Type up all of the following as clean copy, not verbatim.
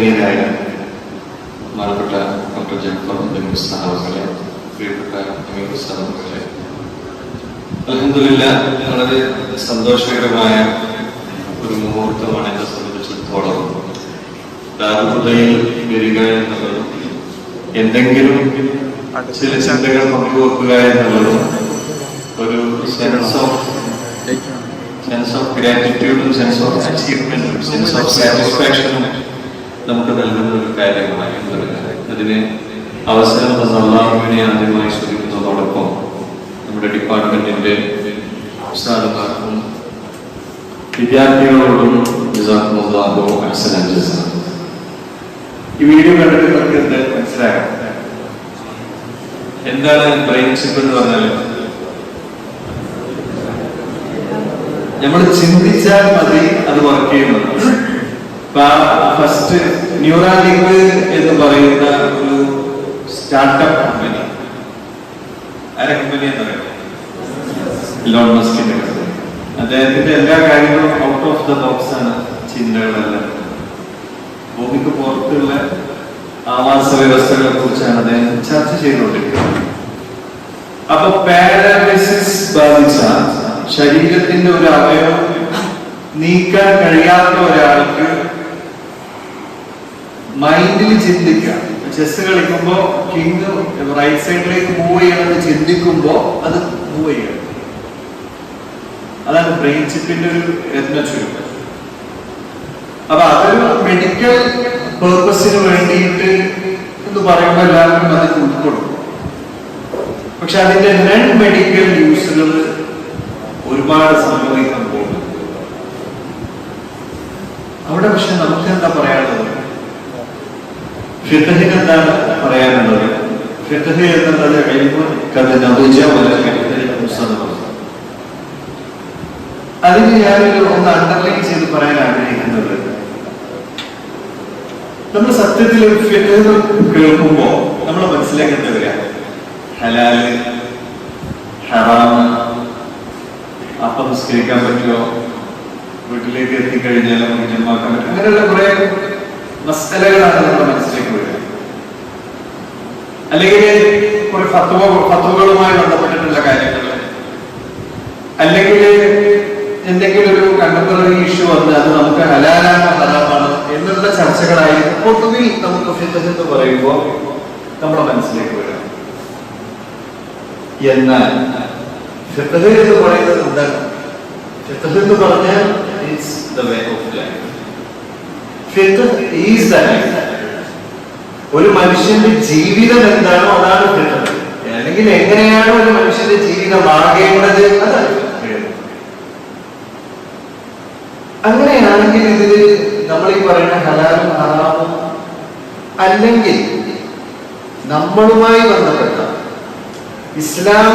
ആദരണീയനായ ബഹുമാനപ്പെട്ട ഡോക്ടർ ജാഫർ അവர்களെ, പ്രിയപ്പെട്ട അവர்களെ, അൽഹംദുലില്ലാഹ് വളരെ സന്തോഷകരമായ ഒരു മുഹൂർത്തമാണ് എന്നെ സംബന്ധിച്ചിടത്തോളം. ദാറുൽ വരിക എന്നുള്ളതും എന്തെങ്കിലും ചില ചിന്തകൾ പങ്കുവെക്കുക എന്നുള്ളതും ഒരു സെൻസ് ഓഫ് ഗ്രാറ്റിറ്റ്യൂഡും സെൻസ് ഓഫ് അച്ചീവ്മെന്റും സെൻസ് ഓഫ് സാറ്റിസ്ഫാക്ഷനും നമുക്ക് നൽകുന്ന ഒരു കാര്യമാണ്. അതിന് അവസരം തന്ന അല്ലാഹുവിനെ ആദ്യമായി ശ്രദ്ധിക്കുന്നതോടൊപ്പം നമ്മുടെ ഡിപ്പാർട്ട്മെന്റിന്റെ ഉസ്താദുമാർക്കും വിദ്യാർത്ഥികളോടും ജസാക്കുമുല്ലാഹു അഹ്സനൽ ജസാ. ഈ വീഡിയോ കണ്ടിട്ട് നമുക്ക് എന്ത് മനസ്സിലാക്കാം? എന്താണ് ബ്രെയിൻഷിപ്പ് എന്ന് പറഞ്ഞാൽ? നമ്മൾ ചിന്തിച്ചാൽ മതി അത് വർക്ക് ചെയ്യുന്നത്. ഫസ്റ്റ് ന്യൂറാലിങ്ക് എന്ന് പറയുന്ന ഒരു സ്റ്റാർട്ടപ്പ് കമ്പനി, ആരെ കമ്പനി എന്ന് പറയുന്നത്? ഇലോൺ മസ്കിന്റെ കമ്പനി. അദ്ദേഹത്തിന്റെ എല്ലാ കാര്യങ്ങളും ഔട്ട് ഓഫ് ദ ബോക്സ് ആണ്. ചിന്തകളെല്ലാം ഭൂമിക്ക് പുറത്തുള്ള ആവാസ വ്യവസ്ഥകളെ കുറിച്ചാണ് അദ്ദേഹം ചർച്ച ചെയ്തുകൊണ്ടിരിക്കുന്നത്. അപ്പൊ പാരാലിസിസ് ബാധിച്ച ശരീരത്തിന്റെ ഒരു അവയവം നീക്കാൻ കഴിയാത്ത ഒരാൾക്ക് മൈൻഡിൽ ചിന്തിക്കാം. ചെസ് കളിക്കുമ്പോ കിങ് റൈറ്റ് സൈഡിലേക്ക് മൂവ് ചെയ്യണമെന്ന് ചിന്തിക്കുമ്പോ അത് മൂവ് ചെയ്യണം. അതാണ് ബ്രെയിൻ ചിപ്പിന്റെ ഒരു ചുരുക്കം. അപ്പൊ അതൊരു മെഡിക്കൽ പേർപ്പസിന് വേണ്ടിയിട്ട് എന്ന് പറയുമ്പോൾ എല്ലാവരും അത് ഉൾക്കൊള്ളും. പക്ഷെ അതിന്റെ നോൺ മെഡിക്കൽ യൂസുകൾ ഒരുപാട് സംഭവിക്കാൻ പോകുന്നു അവിടെ. പക്ഷെ നമുക്ക് എന്താ പറയാനുള്ളത്? ഫിഖ്ഹിന് എന്താണ് പറയാനുള്ളത്? ഫിഖ്ഹ് എന്നുള്ളത് അതിന് ഞാനൊരു ഒന്ന് അണ്ടർലൈൻ ചെയ്ത് പറയാൻ ആഗ്രഹിക്കുന്നത്, നമ്മൾ സത്യത്തിൽ ഫിഖ്ഹ് കേൾക്കുമ്പോ നമ്മളെ മനസ്സിലേക്ക് എന്താ വരിക? ഹലാല്, ഹറാമ്, അപ്പം നിസ്കരിക്കാൻ പറ്റുമോ, വീട്ടിലേക്ക് എത്തിക്കഴിഞ്ഞാൽ നമുക്ക് ജമാക്കാൻ പറ്റും, അങ്ങനെയുള്ള കുറെ മസലകളാണ് നമ്മുടെ മനസ്സിലേക്ക് വരിക. അല്ലെങ്കിൽ കുറെ ഫത്വകളുമായി ബന്ധപ്പെട്ടിട്ടുള്ള കാര്യങ്ങൾ, അല്ലെങ്കിൽ എന്തെങ്കിലും ഒരു കണ്ടംപററി ഇഷ്യൂ വന്ന് അത് നമുക്ക് ഹലാലാണോ ഹറാമാണോ എന്നുള്ള ചർച്ചകളായിരിക്കും പൊതുവിൽ നമുക്ക് ഫിഖ്ഹ് എന്ന് പറയുമ്പോൾ നമ്മുടെ മനസ്സിലേക്ക് വരിക. എന്നാൽ ഫിഖ്ഹ് എന്ന് പറയുന്നത് എന്താണ്? ഫിഖ്ഹ് എന്ന് പറഞ്ഞാൽ it's the way of life. ഫിഖ്ഹ് ഈസ് ദ ലൈഫ്. ഒരു മനുഷ്യന്റെ ജീവിതം എന്താണോ അതാണ് ഫിഖ്ഹ്. അല്ലെങ്കിൽ എങ്ങനെയാണോ ഒരു മനുഷ്യന്റെ ജീവിതം ആകേണ്ടത് അതാണ്. അങ്ങനെയാണെങ്കിൽ ഇതിൽ നമ്മൾ ഈ പറയുന്ന ഹലാലും ഹറാമും അല്ലെങ്കിൽ നമ്മളുമായി ബന്ധപ്പെട്ട ഇസ്ലാം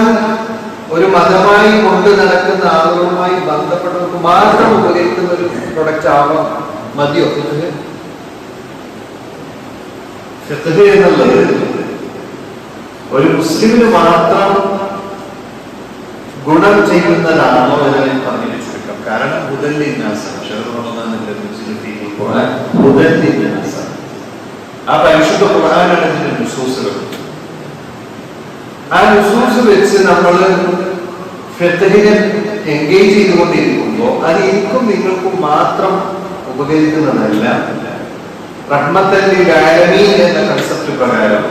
ഒരു മതമായി കൊണ്ടു നടക്കുന്ന ആളുകളുമായി ബന്ധപ്പെട്ടവർക്ക് മാത്രം ഉപകരിക്കുന്ന ഒരു പ്രൊഡക്റ്റ് ആവാം മതിയോ ഫിഖ്ഹ്? ഫിഖ്ഹ് എന്നുള്ളത് ഒരു മുസ്ലിമിന് മാത്രം ഗുണം ചെയ്യുന്നതാണോ എന്ന് ഞാൻ പറഞ്ഞു വെച്ചിരിക്കാം. കാരണം ആ പരിശുദ്ധ ഖുർആനാണ് ഇതിന്റെ നുസൂസുകൾ. ആ നുസൂസ് വെച്ച് നമ്മൾ ഫിഖ്ഹിനെ എൻഗേജ് ചെയ്തുകൊണ്ടിരിക്കുമ്പോൾ അത് എനിക്കും നിങ്ങൾക്കും മാത്രം ഉപകരിക്കുന്നതല്ല, റഹ്മത്തൽ ലിൽ ആലമീൻ എന്ന കൺസെപ്റ്റ് പ്രകാരം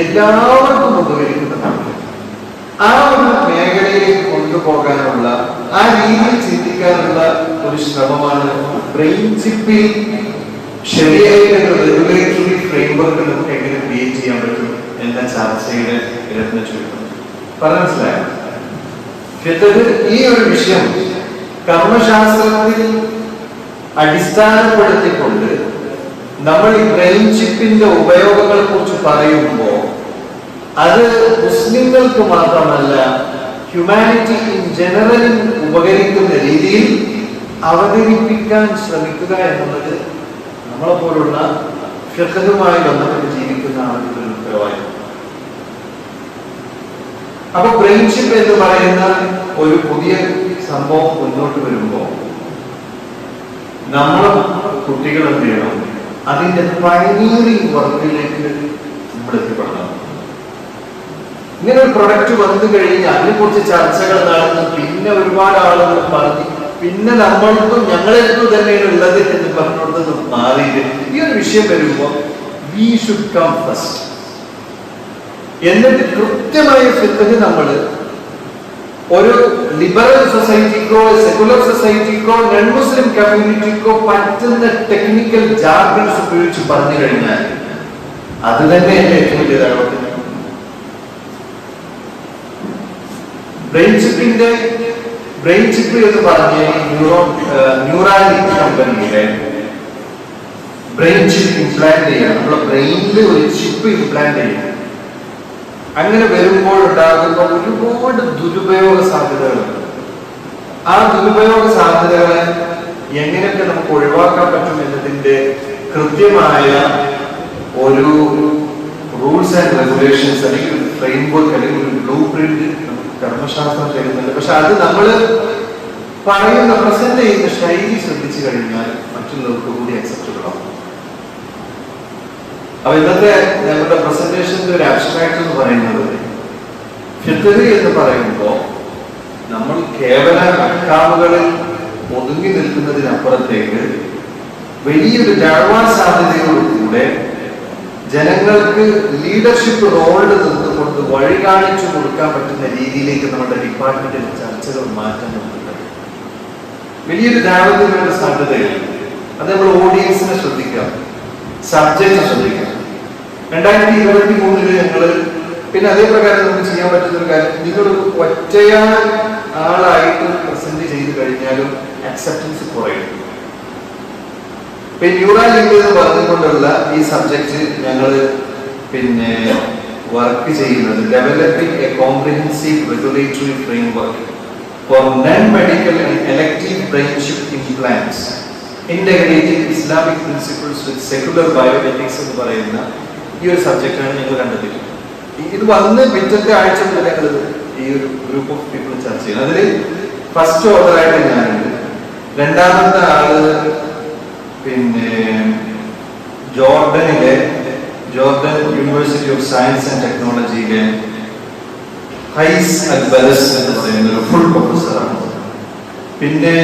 എല്ലാവർക്കും ഉപകരിക്കുന്നതാണ്. ആ ഒരു മേഖലയിലേക്ക് കൊണ്ടുപോകാനുള്ള, ആ രീതിയിൽ ചിന്തിക്കാനുള്ള ഒരു ശ്രമമാണ് ബ്രെയിൻ ചിപ്പിൽ ശരിയായ റെഗുലേറ്ററി ഫ്രെയിംവർക്ക് നമുക്ക് എങ്ങനെ ക്രിയേറ്റ് ചെയ്യാൻ പറ്റും എന്ന ചർച്ചയുടെ രത്ന ചുരുക്കം പറഞ്ഞു മനസ്സിലായോ? ഈ ഒരു വിഷയം കർമ്മശാസ്ത്രത്തിൽ അടിസ്ഥാനപ്പെടുത്തിക്കൊണ്ട് നമ്മൾ ഈ ബ്രെയിൻ ചിപ്പിന്റെ ഉപയോഗങ്ങളെ കുറിച്ച് പറയുമ്പോൾ അത് മുസ്ലിങ്ങൾക്ക് മാത്രമല്ല ഹ്യൂമാനിറ്റി ഇൻ ജനറൽ ഉപകരിക്കുന്ന രീതിയിൽ അവതരിപ്പിക്കാൻ ശ്രമിക്കുക എന്നുള്ളത് നമ്മളെ പോലുള്ള ഫിഖ്ഹുമായി ബന്ധപ്പെട്ട് ജീവിക്കുന്ന ആളുകളുടെ ഉത്തരവാദിത്വം. അപ്പൊ ബ്രെയിൻ ചിപ്പ് എന്ന് പറയുന്ന ഒരു പുതിയ സംഭവം മുന്നോട്ട് വരുമ്പോൾ നമ്മൾ കുട്ടികൾ എന്ത് ചെയ്യണം? അതിന്റെ പയനീറിംഗ് വർക്കിലേക്ക് നമ്മൾ എത്തിപ്പെടണം. ഇങ്ങനെ ഒരു പ്രൊഡക്റ്റ് വന്നു കഴിഞ്ഞാൽ അതിനെക്കുറിച്ച് ചർച്ചകൾ നടന്നു, പിന്നെ ഒരുപാട് ആളുകൾ പറഞ്ഞു, പിന്നെ നമ്മൾക്കും ഞങ്ങളെടുത്തു തന്നെയാണ് ഉള്ളത് എന്ന് പറഞ്ഞുകൊണ്ടത് മാറിയിട്ട് ഈ ഒരു വിഷയം വരുമ്പോൾ വി ഷുഡ് കം ഫസ്റ്റ്. എന്നിട്ട് കൃത്യമായ ഫിഖ് നമ്മൾ ഒരു ലിബറൽ സൊസൈറ്റിക്കോ സെക്കുലർ സൊസൈറ്റിക്കോ നോൺ മുസ്ലിം കമ്മ്യൂണിറ്റിക്കോ പറ്റുന്ന ടെക്നിക്കൽ ജാർഗൻസ് ഉപയോഗിച്ച് പറഞ്ഞു കഴിഞ്ഞാൽ അത് തന്നെയല്ലേ ഏറ്റവും വലിയ ദൈവത്തിന്. ബ്രെയിൻ ചിപ്പ് എന്ന് പറഞ്ഞ ന്യൂറാലിറ്റി കമ്പനിയിലെ ബ്രെയിൻ ചിപ്പ് ഇംപ്ലാന്റ് ചെയ്യണം. നമ്മുടെ ബ്രെയിനിൽ ഒരു ചിപ്പ് ഇംപ്ലാന്റ് ചെയ്യണം. അങ്ങനെ വരുമ്പോൾ ഉണ്ടാകുന്ന ഒരുപാട് ദുരുപയോഗ സാധ്യതകളുണ്ട്. ആ ദുരുപയോഗ സാധ്യതകളെ എങ്ങനെയൊക്കെ നമുക്ക് ഒഴിവാക്കാൻ പറ്റും എന്നതിന്റെ കൃത്യമായ ഒരു റൂൾസ് ആൻഡ് റെഗുലേഷൻസ് അല്ലെങ്കിൽ ഒരു ഫ്രെയിംവർക്ക് അല്ലെങ്കിൽ ഒരു ബ്ലൂ പ്രിന്റ് കർമ്മശാസ്ത്രം ചെയ്യുന്നുണ്ട്. പക്ഷെ അത് നമ്മൾ പറയുന്ന പ്രസന്റ് ചെയ്യുന്ന ശൈലി ശ്രദ്ധിച്ചു കഴിഞ്ഞാൽ മറ്റുള്ളവർക്ക് കൂടി അക്സെപ്റ്റബിൾ ആവും. അപ്പൊ ഇന്നത്തെ ഞങ്ങളുടെ പ്രസന്റേഷന്റെ ഒരു ആബ്സ്ട്രാക്ട് എന്ന് പറയുന്നത് ഫിഖ് എന്ന് പറയുമ്പോൾ നമ്മൾ കേവല അഹ്കാമുകളിൽ ഒതുങ്ങി നിൽക്കുന്നതിനപ്പുറത്തേക്ക് വലിയൊരു ദഅ്വാ സാധ്യതയോടുകൂടെ ജനങ്ങൾക്ക് ലീഡർഷിപ്പ് റോളിൽ നിന്നുകൊണ്ട് വഴി കാണിച്ചു കൊടുക്കാൻ പറ്റുന്ന രീതിയിലേക്ക് നമ്മുടെ ഡിപ്പാർട്ട്മെന്റിൽ ചർച്ചകൾ മാറ്റം വന്നിട്ടുണ്ട്. വലിയൊരു ദഅവത്തിനുള്ള സാധ്യതയില്ല. അത് നമ്മൾ ഓഡിയൻസിനെ ശ്രദ്ധിക്കാം, സബ്ജക്റ്റ് ശ്രദ്ധിക്കാം. 2023 ഞങ്ങള് പിന്നെ അതേ പ്രകാരം നമുക്ക് ചെയ്യാൻ പറ്റുന്ന ഒരു കാര്യം, നിങ്ങളൊരു ഒറ്റയാൾ ആളായിട്ട് പ്രസന്റ് ചെയ്ത് കഴിഞ്ഞാലും അക്സെപ്റ്റൻസ് കുറയും. ന്യൂറൽ ലിങ്ക് എന്ന് പറഞ്ഞുകൊണ്ടുള്ള ഈ സബ്ജക്ട് ഞങ്ങൾ പിന്നെ വർക്ക് ചെയ്യുന്നത് developing a comprehensive regulatory framework for non medical and elective brain chip implants integrating Islamic principles with secular bioethics എന്ന് പറയുന്ന ഈ ഒരു സബ്ജക്റ്റാണ് ഞങ്ങൾ കണ്ടെത്തിയിട്ടുള്ളത്. ഇത് വന്ന് പിറ്റത്തെ ആഴ്ച മുതൽ ഞങ്ങൾ ഈ ഒരു ഗ്രൂപ്പ് ഓഫ് പീപ്പിൾ ചർച്ച ചെയ്യുന്നത്. അതിൽ ഫസ്റ്റ് ഓർഡറായിട്ട് ഞാനുണ്ട്. രണ്ടാമത്തെ ആള് പിന്നെ Jordan university of science and ടെക്നോളജിയിലെ ഹൈസ് അൽബലസ് എന്ന് പറയുന്ന ഒരു ഫുൾ പ്രൊഫസറാണ്. പിന്നെ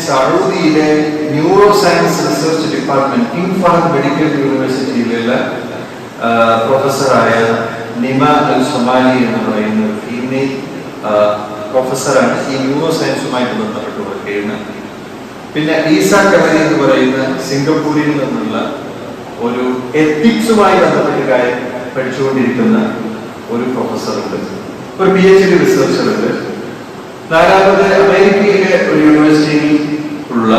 സൗദിയിലെ neuroscience research department King Fahad medical യൂണിവേഴ്സിറ്റിയിലുള്ള പ്രൊഫസറായ നിമ അൽ സൊമാലി എന്ന് പറയുന്ന ഒരു ഫീമെയിൽ പ്രൊഫസറാണ് ഈ ന്യൂറോ സയൻസുമായിട്ട് ബന്ധപ്പെട്ട് വർക്ക് ചെയ്യുന്നത്. പിന്നെ ഈസ കമരി എന്ന് പറയുന്ന സിംഗപ്പൂരിൽ നിന്നുള്ള ഒരു എത്തിക്സുമായി ബന്ധപ്പെട്ട കാര്യം പഠിച്ചുകൊണ്ടിരിക്കുന്ന ഒരു പ്രൊഫസറുണ്ട്, ഒരു PhD റിസർച്ചർ ഉണ്ട്. നാലാമത് അമേരിക്കയിലെ ഒരു യൂണിവേഴ്സിറ്റിയിൽ ഉള്ള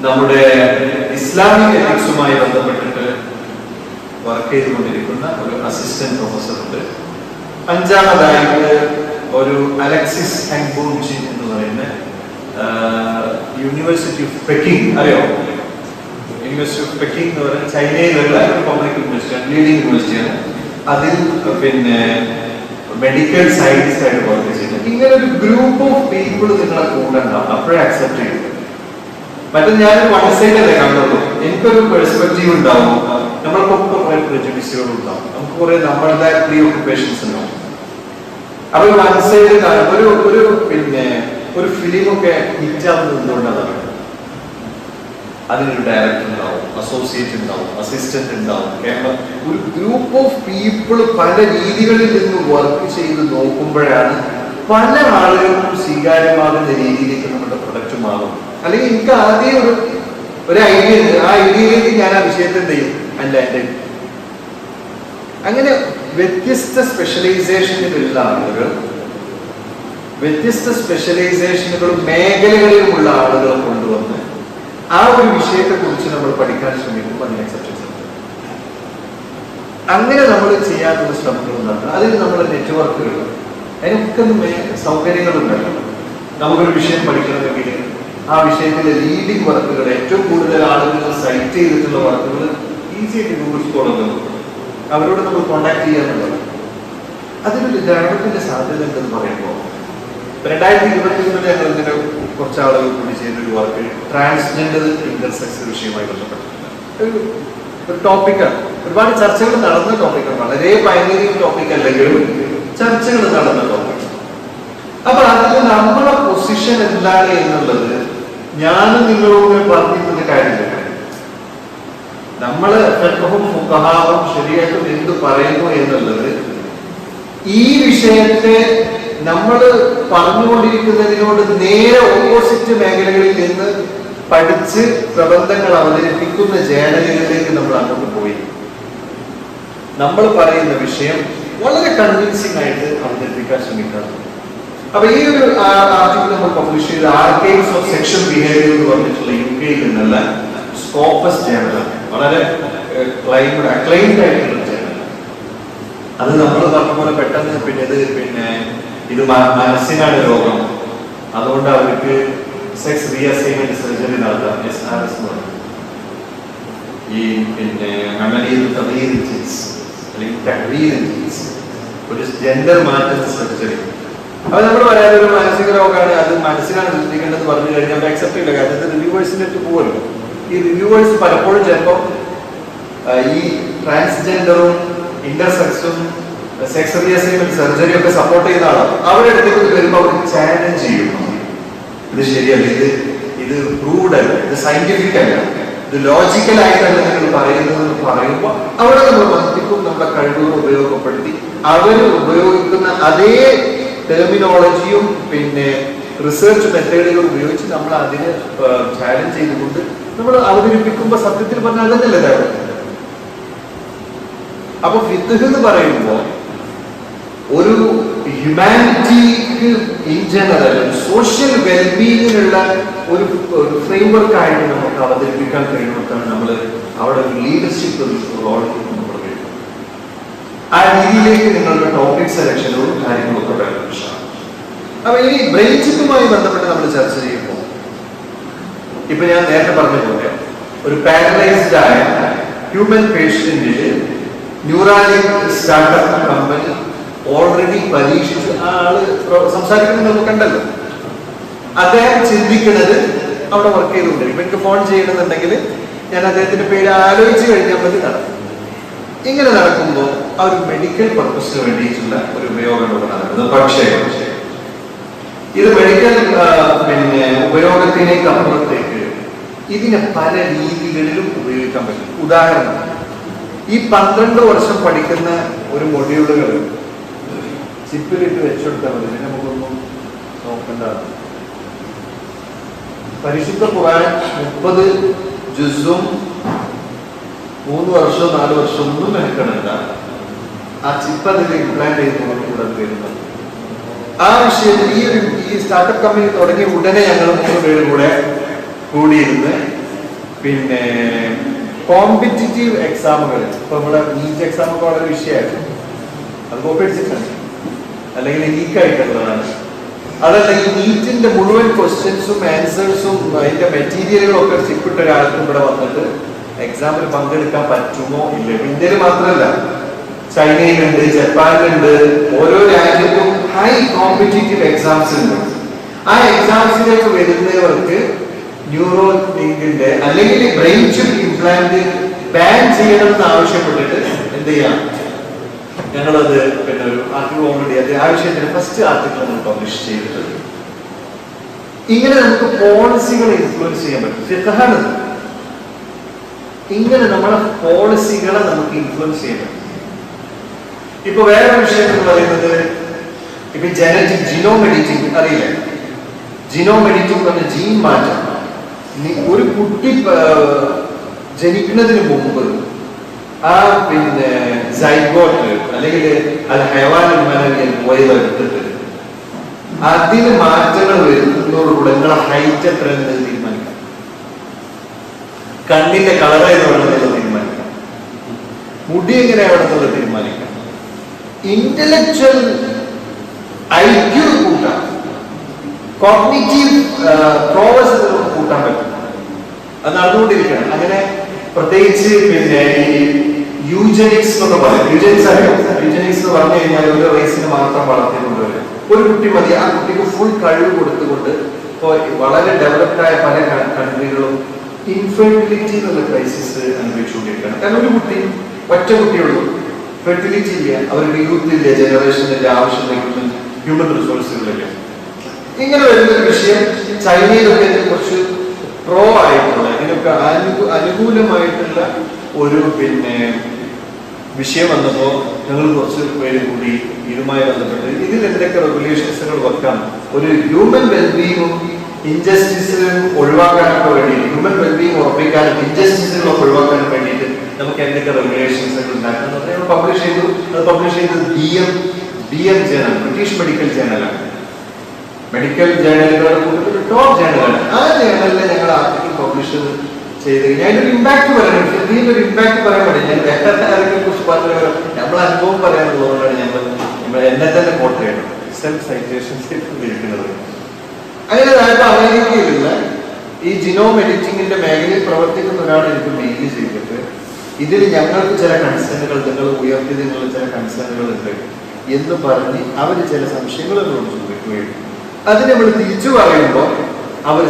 നമ്മുടെ ഇസ്ലാമിക് എത്തിക്സുമായി ബന്ധപ്പെട്ടിട്ട് വർക്ക് ചെയ്തുകൊണ്ടിരിക്കുന്ന ഒരു അസിസ്റ്റന്റ് പ്രൊഫസർ ഉണ്ട്. അഞ്ചാമതായിട്ട് ഒരു അലക്സിസ് ഹെങ്ബൂജി എന്ന് പറയുന്ന യൂണിവേഴ്സിറ്റി ഓഫ് പെക്കിംഗ്, അറിയോ? യൂണിവേഴ്സിറ്റി ഓഫ് പെക്കിംഗ് എന്ന് പറയുന്നത് ചൈനയിലുള്ള ഒരു പബ്ലിക് യൂണിവേഴ്സിറ്റിയാണ്, ലീഡിംഗ് യൂണിവേഴ്സിറ്റിയാണ്. അതിൽ പിന്നെ മെഡിക്കൽ സയൻസ് ആയിട്ട് വർക്ക് ചെയ്യുന്നത്. ഇങ്ങനെ ഒരു ഗ്രൂപ്പ് ഓഫ് പീപ്പിൾ നിങ്ങളെ കൂടെ ഉണ്ടാവും, അപ്പോഴേ അക്സെപ്റ്റ് ചെയ്യും. മറ്റേ ഞാനൊരു വൺ സൈഡ് അല്ലേ കാണുള്ളൂ, എനിക്കൊരു പെർസ്പെക്റ്റീവ് ഉണ്ടാവും, നമ്മൾക്കൊക്കെ കുറെ പ്രെജുഡിസുകൾ ഉണ്ടാവും, നമുക്ക് കുറെ നമ്മളുടെ പ്രീ ഓക്യുപ്പേഷൻസ് ഉണ്ടാവും. അപ്പൊ വൺ സൈഡ് ഒരു പിന്നെ ഒരു ഫിലിമൊക്കെ ഹിറ്റാവുന്നത് എന്തുകൊണ്ടാണ്? അതിനൊരു ഡയറക്ടർ ഉണ്ടാവും, അസോസിയേറ്റ് ഉണ്ടാവും, അസിസ്റ്റന്റ് ഉണ്ടാവും, ക്യാമറ. ഒരു ഗ്രൂപ്പ് ഓഫ് പീപ്പിൾ പല രീതികളിൽ നിന്ന് വർക്ക് ചെയ്ത് നോക്കുമ്പോഴാണ് പല ആളുകൾക്കും സ്വീകാര്യമാകുന്ന രീതിയിലേക്ക് നമ്മുടെ പ്രൊഡക്റ്റ് മാറും. അല്ലെങ്കിൽ എനിക്ക് ആദ്യം ഒരു ഐഡിയ ഉണ്ട്, ആ ഐഡിയയിലേക്ക് ഞാൻ ആ വിഷയത്തെ എന്ത് ചെയ്യും, അല്ല എൻ്റെ അങ്ങനെ വ്യത്യസ്ത സ്പെഷ്യലൈസേഷനുകളുള്ള ആളുകൾ, വ്യത്യസ്ത സ്പെഷ്യലൈസേഷനുകളും മേഖലകളിലുമുള്ള ആളുകളെ കൊണ്ടുവന്ന് ആ ഒരു വിഷയത്തെ കുറിച്ച് നമ്മൾ പഠിക്കാൻ ശ്രമിക്കുമ്പോൾ അതിന് അക്സെപ്റ്റൻസ് ഉണ്ട്. അങ്ങനെ നമ്മൾ ചെയ്യാനുള്ള ശ്രമങ്ങൾ ഉണ്ടാക്കണം. അതിൽ നമ്മൾ നെറ്റ്വർക്കുകൾ, അതിനൊക്കെ സൗകര്യങ്ങളുണ്ടല്ലോ. നമുക്കൊരു വിഷയം പഠിക്കണമെങ്കിൽ ആ വിഷയത്തിലെ ലീഡിംഗ് വർക്കുകൾ, ഏറ്റവും കൂടുതൽ ആളുകൾ സൈറ്റ് ചെയ്തിട്ടുള്ള വർക്കുകൾ ഈസി ആയിട്ട് ഗൂഗിൾ സ്കോളറിൽ അവരോട് നമ്മൾ കോണ്ടാക്ട് ചെയ്യാന്നുള്ളത്. അതിനൊരു ദൈവത്തിന്റെ സാധ്യത ഉണ്ടെന്ന് പറയുമ്പോൾ 2021 ഞങ്ങൾ ഇങ്ങനെ കുറച്ച് ആളുകൾ കൂടി ചെയ്തൊരു വർക്ക് ട്രാൻസ്ജെൻഡർ ഇന്റർസെക്സ് വിഷയവുമായി ബന്ധപ്പെട്ടിട്ടുണ്ട്. ഒരു ടോപ്പിക്കാണ്. ഒരുപാട് ചർച്ചകൾ നടന്ന ടോപ്പിക്കാണ്. വളരെ പയനീറിംഗ് ടോപ്പിക് അല്ലെങ്കിലും ചർച്ചകൾ നടന്ന ടോപ്പിക്. അപ്പൊ അതിൽ നമ്മളെ പൊസിഷൻ എന്താണ് എന്നുള്ളത് ഞാൻ നിങ്ങളോട് പറഞ്ഞിട്ടുള്ള കാര്യമില്ല. നമ്മള് ഫിഖ്ഹും ഫുഖഹാവും ശരിയായിട്ടും എന്ത് പറയുന്നു എന്നുള്ളത് ഈ വിഷയത്തെ നമ്മൾ പറഞ്ഞുകൊണ്ടിരിക്കുന്നതിനോട് നേരെ ഓപ്പോസിറ്റ് മേഖലകളിൽ നിന്ന് പഠിച്ച് പ്രബന്ധങ്ങൾ അവതരിപ്പിക്കുന്ന ജേണലുകളിലേക്ക് നമ്മൾ അങ്ങോട്ട് പോയി നമ്മൾ പറയുന്ന വിഷയം വളരെ കൺവിൻസിംഗ് ആയിട്ട് അവതരിപ്പിക്കാൻ ശ്രമിക്കാറുണ്ട്. അപ്പൊ ഈ ഒരു ആർട്ടിക്കിൾ നമ്മൾ പബ്ലിഷ് ചെയ്ത ആർക്കൈവ്സ് ഓഫ് സെക്ഷൽ ബിഹേവിയർ എന്ന് പറഞ്ഞിട്ടുള്ള UK നിന്നുള്ള സ്കോപ്പസ് ജേണലാണ്. വളരെ അക്ലൈംഡ് ആയിട്ടുള്ള ജേണൽ. അത് നമ്മൾ പറഞ്ഞ പോലെ പെട്ടെന്ന് ഇത് മനസ്സിനാണ് രോഗം, അതുകൊണ്ട് അവർക്ക് സെക്സ് റീഅസൈൻമെന്റ് സർജറി നടത്താം, SRS എന്ന് പറയും. ഈ ഒരു ജെൻഡർ മാറ്റുന്ന സർജറി. അത് നമ്മൾ പറയാൻ ഒരു മാനസിക രോഗമാണ്, അത് മനസ്സിനാണ് ശ്രദ്ധിക്കേണ്ടത് പറഞ്ഞു കഴിഞ്ഞാൽ അക്സെപ്റ്റ് ചെയ്യില്ല. കാരണം ഇത് റിവ്യൂവേഴ്സിലേക്ക് പോകുമല്ലോ. ഈ റിവ്യൂവേഴ്സ് പലപ്പോഴും ചിലപ്പോൾ ഈ ട്രാൻസ്ജെൻഡറും ഇന്റർസെക്സും സെക്സ് റീഅസൈൻമെന്റ് സർജറി ഒക്കെ സപ്പോർട്ട് ചെയ്യുന്ന ആളാണ്. അവരുടെ അടുത്തേക്ക് വരുമ്പോൾ അവർ ചാലഞ്ച് ചെയ്യും. ഇത് ശരിയല്ല, ഇത് പ്രൂവ്ഡ് അല്ല, ഇത് സയന്റിഫിക് അല്ല, ഇത് ലോജിക്കൽ ആയിട്ടല്ല നിങ്ങൾ പറയുന്നത് പറയുമ്പോൾ അവിടെ നമ്മൾ മസ്തിക്കും നമ്മുടെ കഴിവുകൾ ഉപയോഗപ്പെടുത്തി അവർ ഉപയോഗിക്കുന്ന അതേ ടെർമിനോളജിയും റിസർച്ച് മെത്തേഡുകൾ ഉപയോഗിച്ച് നമ്മൾ അതിനെ ചാലഞ്ച് ചെയ്തുകൊണ്ട് നമ്മൾ അവതരിപ്പിക്കുമ്പോൾ സത്യത്തിൽ പറഞ്ഞാൽ അതല്ലേ. അപ്പൊ ഫിഖ് എന്ന് പറയുമ്പോൾ ഒരു ഹ്യൂമാനിറ്റിക്ക് ഇൻ ജനറൽ സോഷ്യൽ വെൽബീയിങ്ങിനുള്ള ഒരു ഫ്രെയിംവർക്ക് ആയിട്ട് നമുക്ക് അവതരിപ്പിക്കാൻ കഴിയുന്നതാണ് നമ്മൾ അവിടെ ലീഡർഷിപ്പ് റോൾ നമ്മൾ കഴിയും. ആ രീതിയിലേക്ക് നിങ്ങളുടെ ടോപ്പിക് സെലക്ഷനോടും കാര്യങ്ങളൊക്കെ വേണം. അപ്പൊ ഈ ബ്രെയിൻ ചിപ്പുമായി ബന്ധപ്പെട്ട് നമ്മൾ ചർച്ച ചെയ്യുമ്പോൾ ഇപ്പൊ ഞാൻ നേരത്തെ പറഞ്ഞ പോലെ ഒരു പാരലൈസ്ഡ് ആയ ഹ്യൂമൻ പേഷ്യന്റിൽ ന്യൂറാലിക് സ്റ്റാർട്ടപ്പ് കമ്പനി ഓൾറെഡി പരീക്ഷിച്ച് ആ ആള് സംസാരിക്കുന്നത് നമുക്ക് കണ്ടല്ലോ. അദ്ദേഹം ചിന്തിക്കുന്നത് അവിടെ വർക്ക് ചെയ്തുകൊണ്ട് ഇപ്പൊ എനിക്ക് ഫോൺ ചെയ്യണമെന്നുണ്ടെങ്കിൽ ഞാൻ അദ്ദേഹത്തിന്റെ പേര് ആലോചിച്ച് കഴിഞ്ഞാൽ മതി നടക്കും. ഇങ്ങനെ നടക്കുമ്പോൾ ആ ഒരു മെഡിക്കൽ പർപ്പസിന് വേണ്ടിയിട്ടുള്ള ഒരു ഉപയോഗമാണ് നടക്കുന്നത്. പക്ഷേ ഇത് മെഡിക്കൽ ഉപയോഗത്തിലേക്ക് അപ്പുറത്തേക്ക് ഇതിനെ പല രീതികളിലും ഉപയോഗിക്കാൻ പറ്റും. ഉദാഹരണം, ഈ 12 വർഷം പഠിക്കുന്ന ഒരു മൊഡ്യൂളുകൾ ചിപ്പിലിട്ട് വെച്ചെടുത്താൽ മതി. നമുക്കൊന്നും നോക്കേണ്ടതാണ്. പരിശുദ്ധ ഖുർആൻ 30 ജുസും 3 വർഷവും 4 വർഷവും ഒന്നും മെനക്കെടണ്ട. ആ ചിപ്പ് അതിൽ ഇംപ്ലാന്റ് ചെയ്തുകൊണ്ട് ഇവിടെ വരുന്നത്. ആ വിഷയത്തിൽ ഈ സ്റ്റാർട്ടപ്പ് കമ്പനി തുടങ്ങിയ ഉടനെ ഞങ്ങൾ 3 പേരും കൂടെ കൂടിയിരുന്ന് കോമ്പറ്റിറ്റീവ് എക്സാമുകൾ, ഇപ്പൊ നമ്മുടെ നീറ്റ് എക്സാം ഒക്കെ വളരെ വിഷയമായിരുന്നു. അത് കോപ്പി അടിച്ചിട്ടുണ്ട്, അല്ലെങ്കിൽ ലീക്കായിട്ടുള്ളതാണ്. അതല്ലെങ്കിൽ നീറ്റിന്റെ മുഴുവൻ ക്വസ്റ്റ്യൻസും ആൻസേഴ്സും അതിന്റെ മെറ്റീരിയലുകളും ഒക്കെ ചിപ്പിട്ട ഒരാൾക്കും ഇവിടെ വന്നിട്ട് എക്സാമിൽ പങ്കെടുക്കാൻ പറ്റുമോ ഇല്ല. ഇന്ത്യയിൽ മാത്രമല്ല, ചൈനയിലുണ്ട്, ജപ്പാനിലുണ്ട്, ഓരോ രാജ്യത്തും ഹൈ കോമ്പറ്റീറ്റീവ് എക്സാംസ് ഉണ്ട്. ആ എക്സാംസിലേക്ക് വരുന്നവർക്ക് ന്യൂറോ ലിങ്കിന്റെ അല്ലെങ്കിൽ ബ്രെയിൻ ചിപ്പ് ഇംപ്ലാന്റ് ബാൻ ചെയ്യണമെന്ന് ആവശ്യപ്പെട്ടിട്ട് എന്ത് ചെയ്യാം, ഞങ്ങളത് ഒരു ആർട്ടിക്കിൾ ഓൾറെഡി അത് ആ വിഷയത്തിന് ഫസ്റ്റ് ആർട്ടിക്കിൾ നമ്മൾ പബ്ലിഷ് ചെയ്തിട്ടുണ്ട്. ഇങ്ങനെ നമുക്ക് പോളിസികളെ ഇൻഫ്ലുവൻസ് ചെയ്യാൻ പറ്റും. ഫിഖ്ഹാണ് ഇങ്ങനെ നമ്മളെ പോളിസികളെ നമുക്ക് ഇൻഫ്ലുവൻസ് ചെയ്യാൻ പറ്റും. ഇപ്പൊ വേറെ വിഷയം എന്ന് പറയുന്നത് ഇപ്പൊ ജനറ്റിക് ജിനോം എഡിറ്റിംഗ് അറിയില്ലേ? ജിനോം എഡിറ്റിംഗ് പറഞ്ഞ ജീൻ മാറ്റം. ഒരു കുട്ടി ജനിക്കുന്നതിന് മുമ്പ് ആ സൈഗോട്ട് അല്ലെങ്കിൽ അത് ഹൈവാനിൽ മനവിയൽ പോയതെടുത്തിട്ട് അതിന് മാറ്റങ്ങൾ വരുന്നതോടുകൂടെ നിങ്ങളെ ഹൈറ്റ് എത്ര എന്നത് തീരുമാനിക്കാം, കണ്ണിന്റെ കളർ ഏത് വേണമെന്നുള്ളത് തീരുമാനിക്കാം, മുടി എങ്ങനെ വേണമെന്നുള്ളത് തീരുമാനിക്കാം, ഇന്റലക്ച്വൽ IQ കൂട്ടാം, കോഗ്നിറ്റീവ് പ്രോഗ്രസ് കൂട്ടാൻ പറ്റും. അത് നടന്നുകൊണ്ടിരിക്കണം. അങ്ങനെ പ്രത്യേകിച്ച് ഈ യൂജനിക്സ് എന്നൊക്കെ പറയും. യൂജനിക്സ് അറിയാം. യൂജനിക്സ് എന്ന് പറഞ്ഞു കഴിഞ്ഞാൽ ഒരു റേസിന് മാത്രം വളർത്തിക്കൊണ്ടുവരും. ഒരു കുട്ടി മതി, ആ കുട്ടിക്ക് ഫുൾ കഴിവ് കൊടുത്തുകൊണ്ട് ഇപ്പോൾ വളരെ ഡെവലപ്ഡ് ആയ പല കൺട്രികളും ഇൻഫെർട്ടിലിറ്റി എന്നുള്ള ക്രൈസിസ് അനുഭവിച്ചുകൊണ്ടിരിക്കുകയാണ്. കാരണം ഒരു കുട്ടി, ഒറ്റ കുട്ടിയുള്ളൂ, ഫെർട്ടിലിറ്റി ഇല്ല, അവർക്ക് യൂത്ത് ഇല്ല, ജനറേഷനില്ല, ആവശ്യമില്ല, ഹ്യൂമൻ റിസോഴ്സുകളില്ല. ഇങ്ങനെ വരുന്നൊരു വിഷയം ചൈനയിലൊക്കെ ഇതിനെ കുറിച്ച് പ്രോ ആയിട്ടുള്ള, ഇതിനൊക്കെ അനുകൂലമായിട്ടുള്ള ഒരു വിഷയം വന്നപ്പോൾ ഞങ്ങൾ കുറച്ച് പേര് കൂടി ഇതുമായി ബന്ധപ്പെട്ട് ഇതിൽ എന്തൊക്കെ റെഗുലേഷൻസുകൾ വെക്കാം, ഒരു ഹ്യൂമൻ വെൽബീങ്ങും ഇൻജസ്റ്റിസും ഒഴിവാക്കാനൊക്കെ വേണ്ടിയിട്ട്, ഹ്യൂമൻ വെൽബീങ് ഉറപ്പിക്കാനും ഇൻജസ്റ്റിസുകളൊക്കെ ഒഴിവാക്കാനും വേണ്ടിയിട്ട് നമുക്ക് എന്തൊക്കെ റെഗുലേഷൻസുകൾ ഉണ്ടാക്കുന്നത് ഞങ്ങൾ പബ്ലിഷ് ചെയ്തു. അത് പബ്ലിഷ് ചെയ്തത് BM ജേണൽ, ബ്രിട്ടീഷ് മെഡിക്കൽ ജേണലാണ്. മെഡിക്കൽ ജേണലുകളുടെ കൂട്ടത്തിൽ ടോപ്പ് ജേണലാണ്. ആ ജേണലിൽ ഞങ്ങൾ ആർട്ടിക്കിൾ പബ്ലിഷ് ചെയ്ത് അതിനൊരു ഇമ്പാക്ട് പറയാൻ, ഇതിനൊരു ഇമ്പാക്ട് പറയാൻ വേണ്ടി ഞാൻ വേറെ ആരെങ്കിലും കുറിച്ച് പറഞ്ഞു നമ്മളെ അനുഭവം പറയാനുള്ളതുകൊണ്ടാണ് നമ്മൾ എന്നെ തന്നെ കോട്ട് ചെയ്യണം, സെൽഫ് സൈറ്റേഷൻസ് ഇരിക്കുന്നത്. അങ്ങനെ അമേരിക്കയിലുള്ള ഈ ജിനോം എഡിറ്റിംഗിന്റെ മേഖലയിൽ പ്രവർത്തിക്കുന്ന ഒരാൾ എനിക്ക് മെയിൽ ചെയ്തിട്ട് ഇതിൽ ഞങ്ങൾക്ക് ചില കൺസേണുകൾ, നിങ്ങൾ ഉയർത്തി നിങ്ങൾ ചില കൺസേണുകൾ ഉണ്ട് എന്ന് പറഞ്ഞ് അവർ ചില സംശയങ്ങൾ നമ്മളോട് ചോദിക്കുകയും അത് നമ്മൾ തിരിച്ചു പറയുമ്പോൾ അവർ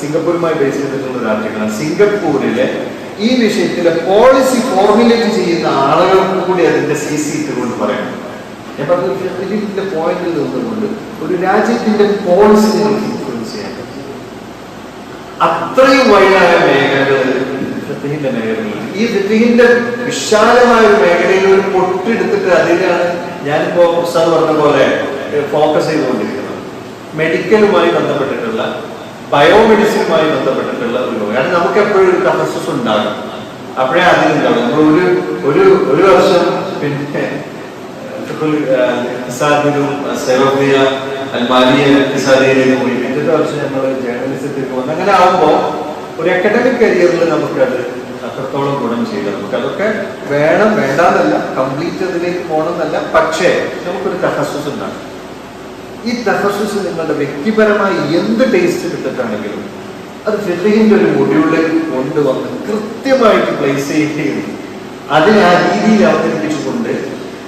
സിംഗപ്പൂരുമായി ബേസ് ചെയ്തിട്ടുള്ള ഒരു ആർട്ടിക്കിളാണ്. സിംഗപ്പൂരിലെ ഈ വിഷയത്തിലെ പോളിസി ഫോർമുലേറ്റ് ചെയ്യുന്ന ആളുകൾക്ക് കൂടി അതിന്റെ CC ഇട്ടുകൊണ്ട് പറയണം. ഞാൻ പറഞ്ഞു ഇതിന്റെ പോയിന്റിൽ നിന്നുകൊണ്ട് ഒരു രാജ്യത്തിന്റെ പോളിസി നിങ്ങൾക്ക് ഇൻഫ്ലുവൻസ് ചെയ്യാൻ പറ്റും. അത്രയും വൈഡായ മേഖലകൾ ഫിഖിന്റെ മേഖലകളിൽ, ഈ ഫിഖിന്റെ വിശാലമായ ഒരു മേഖലയിൽ ഒരു പൊട്ടെടുത്തിട്ട് അതിലാണ് ഞാനിപ്പോ ഉസ്താദ് പറഞ്ഞ പോലെ ഫോക്കസ് ചെയ്തുകൊണ്ടിരിക്കുന്നത്. മെഡിക്കലുമായി ബന്ധപ്പെട്ടിട്ടുള്ള, ബയോമെഡിസിനുമായി ബന്ധപ്പെട്ടിട്ടുള്ള ഒരു ലോകമാണ്. നമുക്ക് എപ്പോഴും ഒരു തഹസ്സുസ് ഉണ്ടാകും, അപ്പോഴേ അതിലുണ്ടാവും. നമ്മൾ ഒരു വർഷം പോയി, പിന്നത്തെ വർഷം ഞങ്ങൾ ജേർണലിസത്തിലേക്ക് വന്നു. അങ്ങനെ ആകുമ്പോൾ ഒരു അക്കാഡമിക് കരിയറിൽ നമുക്കത് അത്രത്തോളം ഗുണം ചെയ്ത് നമുക്ക് അതൊക്കെ വേണം, വേണ്ടാന്നല്ല, കംപ്ലീറ്റ് അതിലേക്ക് പോകണമെന്നല്ല, പക്ഷേ നമുക്കൊരു തഹസ്സുസ് ഉണ്ടാകും. ഈ തഹസ്സുസ് നിങ്ങളുടെ വ്യക്തിപരമായി എന്ത് ടേസ്റ്റ് എടുത്തിട്ടാണെങ്കിലും അത് ഫിഖിന്റെ ഒരു മൊഡ്യൂളിലേക്ക് കൊണ്ടുവന്ന് കൃത്യമായിട്ട് പ്ലേസ് ചെയ്യുകയും അതിനെ ആ രീതിയിൽ അവതരിപ്പിച്ചുകൊണ്ട്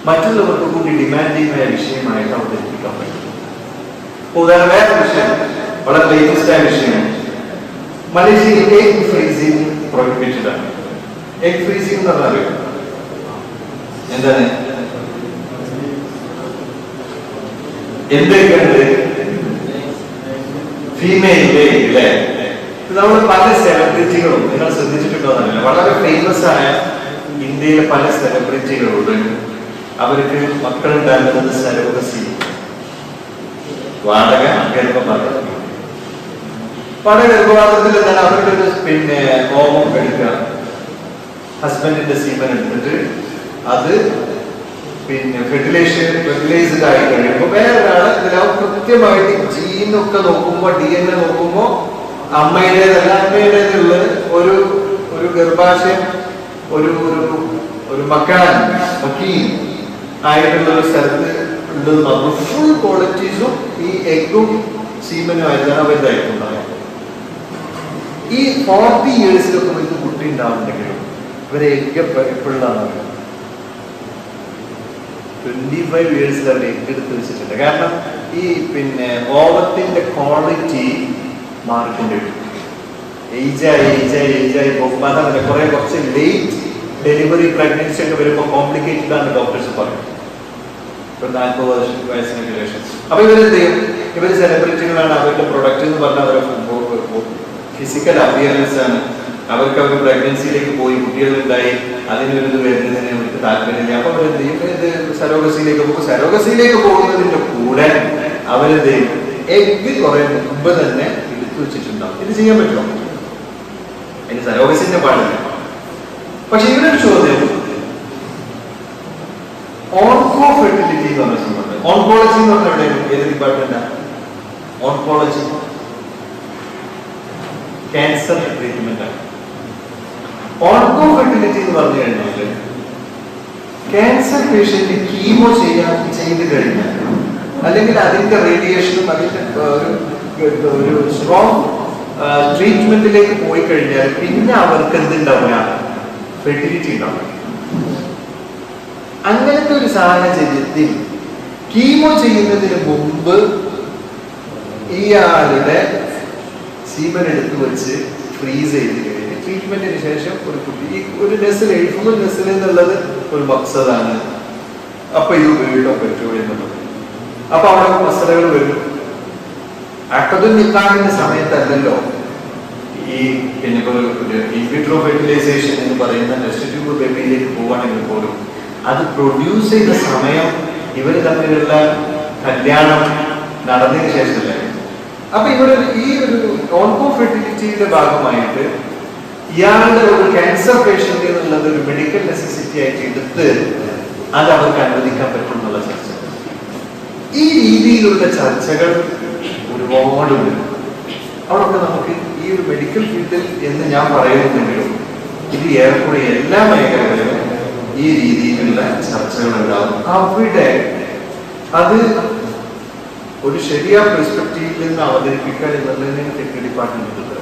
മറ്റുള്ളവർക്ക് കൂടി ഡിമാൻഡിങ്ങായ വിഷയമായിട്ട് അവതരിപ്പിക്കാൻ പറ്റും. ഉദാഹരണം വേറെ വിഷയം, വളരെ ലേറ്റസ്റ്റ് ആയ വിഷയമാണ്. മലേഷ്യയിൽ എഗ് ഫ്രീസിംഗ് പ്രൊഹിബിറ്റഡ് ആണ്. എഗ് ഫ്രീസിംഗ് എന്ന് പറഞ്ഞാൽ എന്താണ്? എന്തൊക്കെയുണ്ട്? ഫീമെയിൽ അല്ലേ? നമ്മൾ പല സെലിബ്രിറ്റികളും നിങ്ങൾ ശ്രദ്ധിച്ചിട്ടുണ്ടോ എന്നറിയില്ല, വളരെ ഫേമസ് ആയ ഇന്ത്യയിലെ പല സെലിബ്രിറ്റികളുണ്ട്. അവർക്ക് മക്കളുണ്ടാകുന്നത് സരോഗസി, വാടക ഗർഭപാത്രം. വാടക ഗർഭപാത്രത്തിൽ എന്താണ് അവരുടെ ഓവം എടുക്കുക, ഹസ്ബൻഡിന്റെ സീമൻ എടുത്തിട്ട് അത് ഫെർട്ടിലൈസ്ഡ് ആയി കഴിയുമ്പോൾ വേറൊരാള് ഇതിലാവും. കൃത്യമായിട്ട് ജീനൊക്കെ നോക്കുമ്പോ DNA നോക്കുമ്പോ അമ്മയുടേതല്ല, അമ്മയുടേതുള്ള ഒരു ഗർഭാശയം ഒരു മക്കാൻ ആയിട്ടുള്ള ഒരു സ്ഥലത്ത് ഉള്ളത് മാത്രം ഫുൾ ക്വാളിറ്റീസും ഈ എഗ്ഗും സീമനും ആയിട്ടാണ് അവരുതായിട്ടുണ്ടാകുക. ഈ 40 yearsലൊക്കെ ഇത് കുട്ടി ഉണ്ടാവുന്നുണ്ടെങ്കിലും ഇവരെ എഗ്ഗ് എപ്പോഴാണ് 25 yearsൽ അവർ എഗ്ഗ് എടുത്ത് വെച്ചിട്ടുണ്ട്. കാരണം ഈ ഓവത്തിന്റെ ക്വാളിറ്റി മാറിക്കൊണ്ടിരിക്കും. ഏജായി പോകുമ്പോൾ അതല്ല, കുറച്ച് ലേറ്റ് ഡെലിവറി പ്രഗ്നൻസി ഒക്കെ വരുമ്പോൾ കോംപ്ലിക്കേറ്റഡ് ആണ് ഡോക്ടേഴ്സ് പറയും. 40 വയസ്സിന് ശേഷം അപ്പൊ ഇവരെന്ത് ചെയ്യും? ഇവര് സെലിബ്രിറ്റികളാണ്, അവരുടെ പ്രൊഡക്റ്റ് എന്ന് പറഞ്ഞാൽ അവരുടെ ഫിസിക്കൽ അപ്പിയറൻസ് ആണ്. അവർക്ക് അവർ പ്രഗ്നൻസിയിലേക്ക് പോയി കുട്ടികളുണ്ടായി അതിനൊരിത് വരുന്നതിന് അവർക്ക് താല്പര്യമില്ല. അപ്പൊ അവരെന്ത് ചെയ്യും? സരോഗസിയിലേക്ക് പോകും. സരോഗസിയിലേക്ക് പോകുന്നതിന്റെ കൂടെ അവരെന്ത് ചെയ്യും? എഗ്ഗ് കുറെ മുമ്പ് തന്നെ എടുത്തു വെച്ചിട്ടുണ്ടാവും. ഇത് ചെയ്യാൻ പറ്റുമോ? അതിന് സരോഗസിന്റെ പാടില്ല. പക്ഷെ ഇവരൊരു ചോദ്യം, ഓൺകോ ഫെർട്ടിലിറ്റി എന്ന് പറഞ്ഞ സംഭവം. ഓൺകോളജി എന്ന് പറഞ്ഞാൽ ഏത് ഡിപ്പാർട്ട്മെന്റാണ്? ഓൺകോളജി ക്യാൻസർ ട്രീറ്റ്മെന്റ് ആണ്. ഓൺകോ ഫെർട്ടിലിറ്റി എന്ന് പറഞ്ഞു കഴിഞ്ഞാൽ ക്യാൻസർ പേഷ്യന്റ് കീമോ ചെയ്ത് കഴിഞ്ഞാൽ അല്ലെങ്കിൽ അതിന്റെ റേഡിയേഷനും അതിന്റെ ഒരു സ്ട്രോങ് ട്രീറ്റ്മെന്റിലേക്ക് പോയി കഴിഞ്ഞാൽ പിന്നെ അവർക്ക് എന്തുണ്ടാവില്ല? ഫെർട്ടിലിറ്റി ഉണ്ടാവില്ല. അങ്ങനത്തെ ഒരു സാഹചര്യത്തിൽ കീമോ ചെയ്യുന്നതിന് മുമ്പ് ഇയാളുടെ സീമൻ എടുത്തു വെച്ച് ഫ്രീസ് ചെയ്ത് കഴിഞ്ഞ് ട്രീറ്റ്മെന്റിന് ശേഷം ഒരു കുട്ടി ഒരു നെസിൽ എഴുതുമ്പോൾ നെസിൽ എന്നുള്ളത് ഒരു മക്സദാണ്. അപ്പൊ ഇത് ഉപയോഗിക്കാൻ പറ്റുമോ എന്നുള്ളത്. അപ്പൊ അവിടെ മസലകൾ വരും. അക്കതുൽ നിക്കാഹിന്റെ സമയത്തല്ലല്ലോ ഈ പിന്നെ ഇൻവിട്രോ ഫെർട്ടിലൈസേഷൻ എന്ന് പറയുന്ന ടെസ്റ്റ് ട്യൂബ് ബേബിയിലേക്ക് പോവാണെങ്കിൽ പോലും അത് പ്രൊഡ്യൂസ് ചെയ്ത സമയം ഇവർ തമ്മിലുള്ള കല്യാണം നടന്നതിന് ശേഷമല്ലേ. അപ്പൊ ഇവിടെ ഈ ഒരു ഓൺകോ ഫെർട്ടിലിറ്റിയുടെ ഭാഗമായിട്ട് ഇയാളുടെ ഒരു ക്യാൻസർ പേഷ്യന്റ് എന്നുള്ളത് ഒരു മെഡിക്കൽ നെസസിറ്റി ആയിട്ട് എടുത്ത് അത് അവർക്ക് അനുവദിക്കാൻ പറ്റും എന്നുള്ള ചർച്ച. ഈ രീതിയിലുള്ള ചർച്ചകൾ ഒരുപാടുണ്ട്. അവിടൊക്കെ നമുക്ക് ഈ ഒരു മെഡിക്കൽ ഫീൽഡിൽ എന്ന് ഞാൻ പറയുന്നുണ്ടെങ്കിലും ഇത് ഏറെക്കുറെ എല്ലാ മേഖലകളിലും ഈ രീതിയിലുള്ള ചർച്ചകൾ ഉണ്ടാവും. അവിടെ അത് ഒരു ശരിയായ പെർസ്പെക്റ്റീവിൽ നിന്ന് അവതരിപ്പിക്കുക എന്നുള്ളതിന് ടെക്നിക്കൽ ഡിപ്പാർട്ട്മെന്റ് ഉണ്ട്.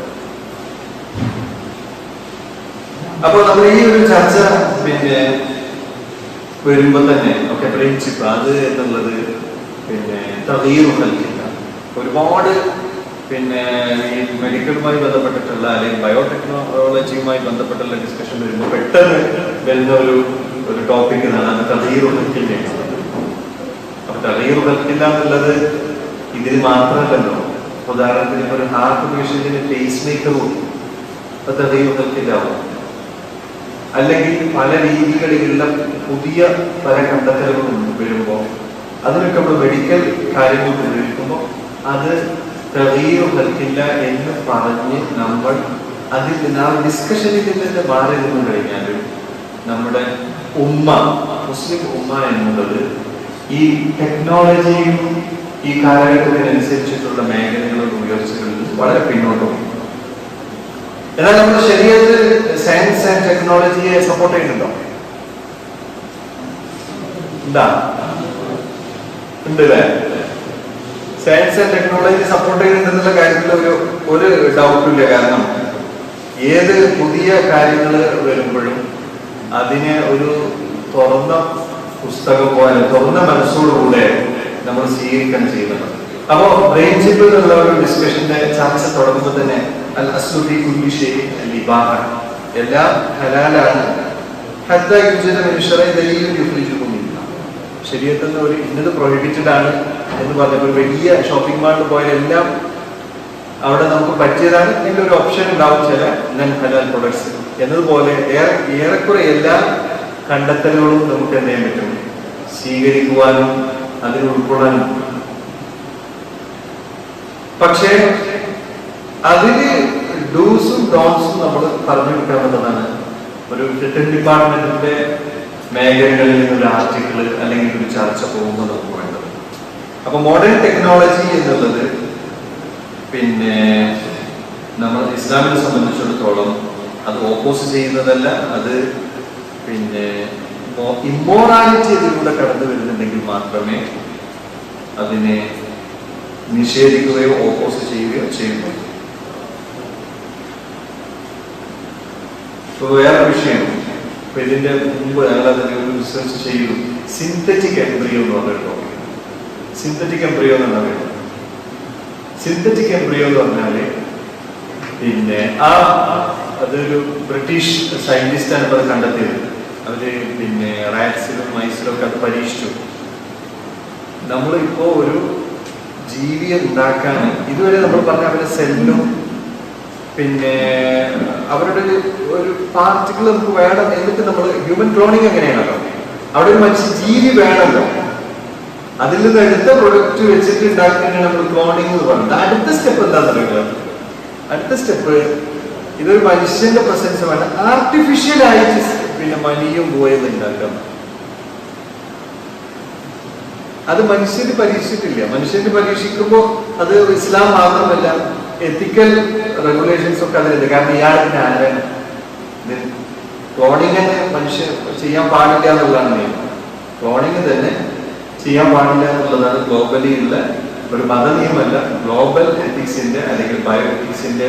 അപ്പൊ നമ്മൾ ഈ ഒരു ചർച്ച പിന്നെ വരുമ്പോ തന്നെ ഒക്കെ പ്രിൻസിപ്പ് അത് എന്നുള്ളത് പിന്നെ തകീറുകൾക്കില്ല. ഒരുപാട് പിന്നെ ഈ മെഡിക്കലുമായി ബന്ധപ്പെട്ടിട്ടുള്ള അല്ലെങ്കിൽ ബയോടെക്നോളജിയുമായി ബന്ധപ്പെട്ടുള്ള ഡിസ്കഷൻ വരുമ്പോൾ പെട്ടെന്ന് വരുന്ന ഒരു ടോപ്പിക് എന്നാണ് അത് തകീറുകൾക്കില്ല. അപ്പൊ തകീറുകൾക്കില്ല എന്നുള്ളത് ഇതിന് മാത്രമല്ലല്ലോ. ഉദാഹരണത്തിന് ഇപ്പൊ ഒരു ഹാർട്ട് പേഷ്യന്റിന് പേസ് മേക്കർ കൊടുക്കും, അപ്പൊ തകീറുകൾക്കില്ലാവും. അല്ലെങ്കിൽ പല രീതികളിലുള്ള പുതിയ പല കണ്ടെത്തലുകളും വരുമ്പോൾ അതിനൊക്കെ നമ്മൾ മെഡിക്കൽ കാര്യങ്ങൾ ഉപയോഗിക്കുമ്പോൾ അത് തെളിയില്ല എന്ന് പറഞ്ഞ് നമ്മൾ അതിൽ നിന്ന് ആ ഡിസ്കഷനിൽ നിന്ന് മാറി നിന്ന് കഴിഞ്ഞാൽ നമ്മുടെ ഉമ്മ, മുസ്ലിം ഉമ്മ എന്നുള്ളത് ഈ ടെക്നോളജിയും ഈ കാലഘട്ടത്തിനനുസരിച്ചിട്ടുള്ള മേഖലകളുടെ ഉയർച്ചകളിൽ വളരെ പിന്നോട്ട് പോകും. എന്നാൽ നമ്മൾ ശരീരത്തിൽ സയൻസ് ആൻഡ് ടെക്നോളജിയെ സപ്പോർട്ട് ചെയ്യുന്നുണ്ടോ? എന്താ ഉണ്ട് അല്ലേ? സയൻസ് ആൻഡ് ടെക്നോളജി സപ്പോർട്ട് ചെയ്യുന്നുണ്ടെന്നുള്ള കാര്യത്തിൽ ഒരു ഡൗട്ടും ഇല്ല. കാരണം ഏത് പുതിയ കാര്യങ്ങൾ വരുമ്പോഴും അതിനെ ഒരു തുറന്ന പുസ്തകം പോലെ തുറന്ന മനസ്സോടുകൂടെ നമ്മൾ സ്വീകരിക്കാൻ ചെയ്യുന്നത്. അപ്പോ ബ്രെയിൻ ചിപ്പ് എന്നുള്ള ഒരു ഡിസ്കഷന്റെ ചർച്ച തുടങ്ങുമ്പോൾ തന്നെ അൽ അസ്ലു കുല്ലി ഷൈഇൻ അൽ ഇബാഹ, എല്ലാം ഹലാലാണ്. ഹത്താ യുജ്ദ മിൻ ശറഇ ദലീലുൻ യുഖ്രിജുകും മിൻഹ, ശരീഅത്തിൽ നിന്ന് ഒരു ഇന്നത് പ്രൊഹിബിറ്റഡ് ആണ് എന്ന് പറഞ്ഞപ്പോൾ ഒരു വലിയ ഷോപ്പിംഗ് മാളിൽ പോയാൽ എല്ലാം അവിടെ നമുക്ക് പറ്റിയതാണ് അല്ലെങ്കിൽ ഒരു ഓപ്ഷൻ ഉണ്ടാവും ചില നൻ ഹലാൽ പ്രൊഡക്ട്സ് എന്നതുപോലെ ഏറെക്കുറെ എല്ലാ കണ്ടെത്തലുകളും നമുക്ക് എന്ത് ചെയ്യാൻ പറ്റും, സ്വീകരിക്കുവാനും അതിൽ ഉൾക്കൊള്ളാനും. പക്ഷേ അതിന് ഡൂസും ഡോൺസും നമ്മൾ പറഞ്ഞു കൊടുക്കാമെന്നതാണ് ഒരു റിട്ടേൺ ഡിപ്പാർട്ട്മെന്റിന്റെ മേഖലകളിൽ നിന്നൊരു ആർട്ടിക്കിൾ അല്ലെങ്കിൽ ഒരു ചർച്ച പോകുമ്പോൾ നമുക്ക് വേണ്ടത്. അപ്പൊ മോഡേൺ ടെക്നോളജി എന്നുള്ളത് പിന്നെ നമ്മൾ ഇസ്ലാമിനെ സംബന്ധിച്ചിടത്തോളം അത് ഓപ്പോസ് ചെയ്യുന്നതല്ല, അത് പിന്നെ ഇമ്മോറാലിറ്റി ഇതിലൂടെ കടന്നു വരുന്നുണ്ടെങ്കിൽ മാത്രമേ അതിനെ നിഷേധിക്കുകയോ ഓപ്പോസ് ചെയ്യുകയോ ചെയ്യുന്നു. വേറെ വിഷയം, ഇപ്പൊ ഇതിന്റെ മുമ്പ് ഞങ്ങൾ അതിന്റെ ഒരു റിസർച്ച് ചെയ്തു. സിന്തറ്റിക് എംബ്രിയോ എന്ന് പറഞ്ഞിട്ടോ, സിന്തറ്റിക് എംബ്രിയോ എന്ന് പറഞ്ഞാൽ സിന്തറ്റിക് എംബ്രിയോ എന്ന് പറഞ്ഞാല് പിന്നെ അതൊരു ബ്രിട്ടീഷ് സയന്റിസ്റ്റാണ് ഇപ്പൊ അത് കണ്ടെത്തിയത്. അവര് പിന്നെ റാറ്റ്സിലും മൈസിലും ഒക്കെ അത് പരീക്ഷിച്ചു. നമ്മളിപ്പോ ഒരു ജീവിയെ ഉണ്ടാക്കാൻ ഇതുവരെ നമ്മൾ പറഞ്ഞ അവരുടെ സെല്ലും പിന്നെ അവരുടെ ഒരു പാർട്ടിക്കിൾ നമുക്ക് വേണം. എന്നിട്ട് നമ്മൾ ഹ്യൂമൻ ക്ലോണിങ് എങ്ങനെയാണല്ലോ, അവിടെ ഒരു മനുഷ്യ ജീവി വേണമല്ലോ, അതിൽ നിന്ന് എടുത്ത പ്രൊഡക്റ്റ് വെച്ചിട്ട് ഉണ്ടാക്കുന്നതിനാണ് നമ്മൾ ക്ലോണിങ് എന്ന് പറയുന്നത്. അടുത്ത സ്റ്റെപ്പ് എന്താണെന്ന് പറയുന്നത്, അടുത്ത സ്റ്റെപ്പ് ഇതൊരു മനുഷ്യന്റെ പ്രസൻസ് വേണം, ആർട്ടിഫിഷ്യൽ ആയിട്ട് പിന്നെ മനിയും പോയത് ഉണ്ടാക്കാം. അത് മനുഷ്യന് പരീക്ഷിച്ചിട്ടില്ല. മനുഷ്യന് പരീക്ഷിക്കുമ്പോൾ അത് ഇസ്ലാം മാത്രമല്ല എത്തിക്കൽ റെഗുലേഷൻസ് ഒക്കെ അതിലുണ്ട്. കാരണം ഇയാൾക്ക് ആരാണ് ക്ലോണിങ് തന്നെ മനുഷ്യൻ ചെയ്യാൻ പാടില്ല എന്നുള്ളതാണ് നിയമം. ക്ലോണിങ് തന്നെ ചെയ്യാൻ പാടില്ല എന്നുള്ളതാണ് ഗ്ലോബലി ഉള്ള ഒരു മത നിയമമല്ല, ഗ്ലോബൽ എത്തിക്സിന്റെ അല്ലെങ്കിൽ ബയോ എത്തിക്സിന്റെ